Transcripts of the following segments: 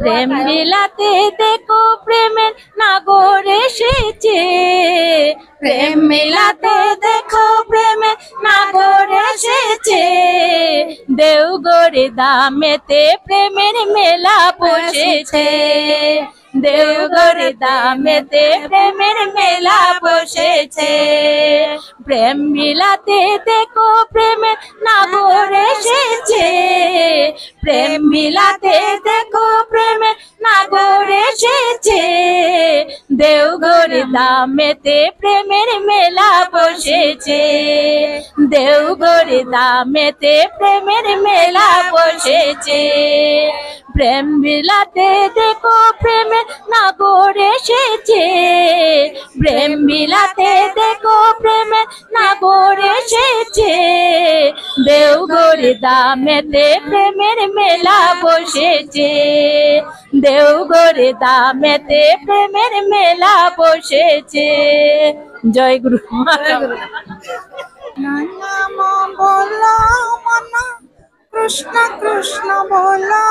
প্রেম বিলাতে দেখো প্রেমের নাগর এসেছে, প্রেম মিলাতে দেখো প্রেমের নাগর এসেছে। দেওঘরে দামেতে প্রেমের মেলা বসেছে, দেওঘরে দামেতে প্রেমের মেলা বসেছে। প্রেম মিলাতে দেখো প্রেমের নাগর এসেছে, প্রেম মিলাতে দেখো প্রেমের নাগর এসেছে। দেওঘরে দামেতে প্রেমের মেলা বসেছে, দেওঘরে দামেতে প্রেমের মেলা বসেছে। প্রেম বিলাতে দেখো প্রেমের নাগর এসেছে, প্রেম বিলাতে দেখো প্রেমের নাগর এসেছে। দেওঘরে দামেতে প্রেমের মেলা বসেছে, দেওঘরে দামেতে প্রেমের মেলা বসেছে। জয় গুরু। নাম বলো মনা কৃষ্ণ কৃষ্ণ বলো,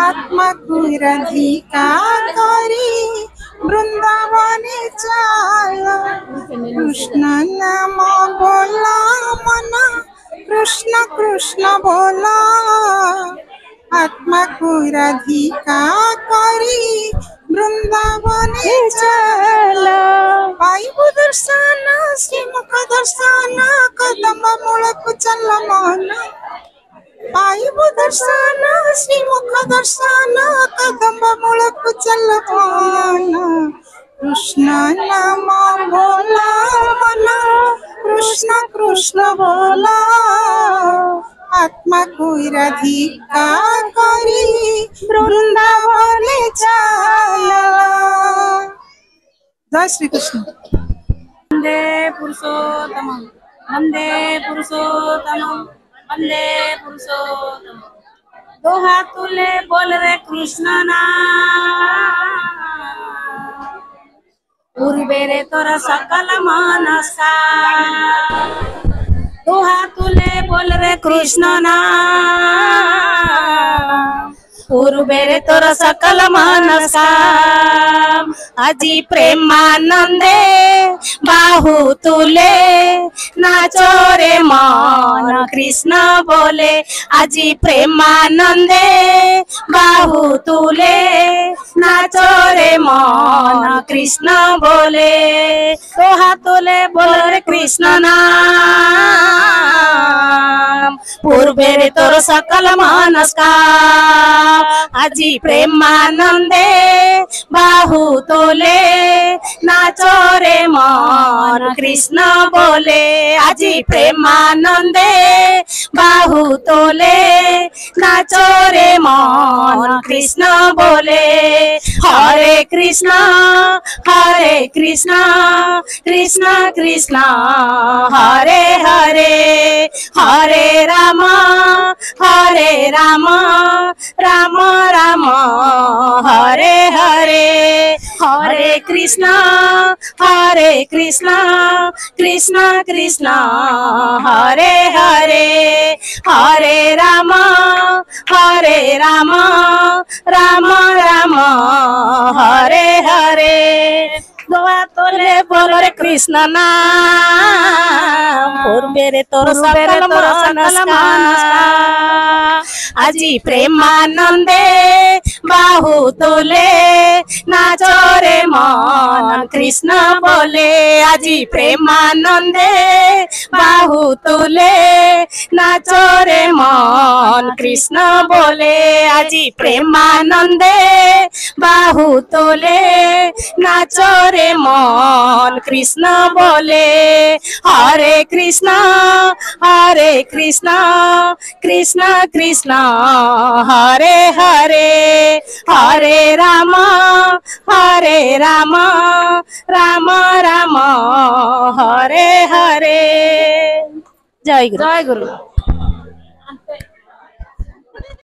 আত্মা কুরাধিকার করি বৃন্দাবনে চলো। কৃষ্ণ নাম বলো মনা কৃষ্ণ কৃষ্ণ বলো, আত্মা কুরাধিকার করি বৃন্দাবনে চলো। পাইব দর্শନ ଶ୍ରୀମୁଖ ଦର୍ଶନ କଦମ୍ବ ମୂଳକୁ ଚାଲ ମନ। ପାଇବ ଦର୍ଶନ ଶ୍ରୀମୁଖ ଦର୍ଶନ କଦମ୍ବ ମୂଳକୁ ଚାଲ ମନ। କୃଷ୍ଣ ନାମ ବୋଲ ମନ କୃଷ୍ଣ କୃଷ୍ଣ ବୋଲ, ଆତ୍ମାକୁ ରାଧିକା କରି ବୃନ୍ଦାବନେ ଚାଲ। ଜୟ ଶ୍ରୀକୃଷ୍ଣ। वंदे पुरुषोत्तम, वंदे पुरुषोत्तम, वंदे पुरुषोत्तम। दो हाथ तुले बोल रे कृष्ण नाम, पूर्वे रे तोरा सकल मनस्कार। दो हाथ तुले बोल रे कृष्ण नाम, पूर्वे रे तोरा सकल मनस्कार। আজি প্রেমানন্দে বাহু তুলে নাচো রে মন কৃষ্ণ বলে। আজি প্রেমানন্দে বাহু তুলে নাচো রে মন কৃষ্ণ বলে। তো হাত তুলে বল রে কৃষ্ণ নাম, পূর্বের তোর সকল মনস্কার। আজি প্রেমানন্দে বাহু তোলে নাচো রে মন কৃষ্ণ বলে। আজি প্রেমানন্দে বাহু তোলে নাচো রে মন কৃষ্ণ বলে। হরে কৃষ্ণ কৃষ্ণ কৃষ্ণ হরে হরে, হরে রাম রাম রাম হরে হরে। হরে কৃষ্ণ কৃষ্ণ কৃষ্ণ হরে হরে, হরে রাম রাম রাম হরে হরে। গোয়া তোলে বল রে কৃষ্ণ নাম, পূর্বে রে তোর সকল মনস্কার। আজি প্রেমানন্দে বাহু তোলে নাচো রে মন কৃষ্ণ বলে। আজি প্রেমানন্দে বাহু তোলে নাচো রে মন কৃষ্ণ বলে। আজি প্রেমানন্দে বাহু তোলে নাচো রে মন কৃষ্ণ বলে। হরে কৃষ্ণ কৃষ্ণ কৃষ্ণ হরে হরে, হরে রাম রাম রাম হরে হরে। জয় গুরু। জয় গুরু।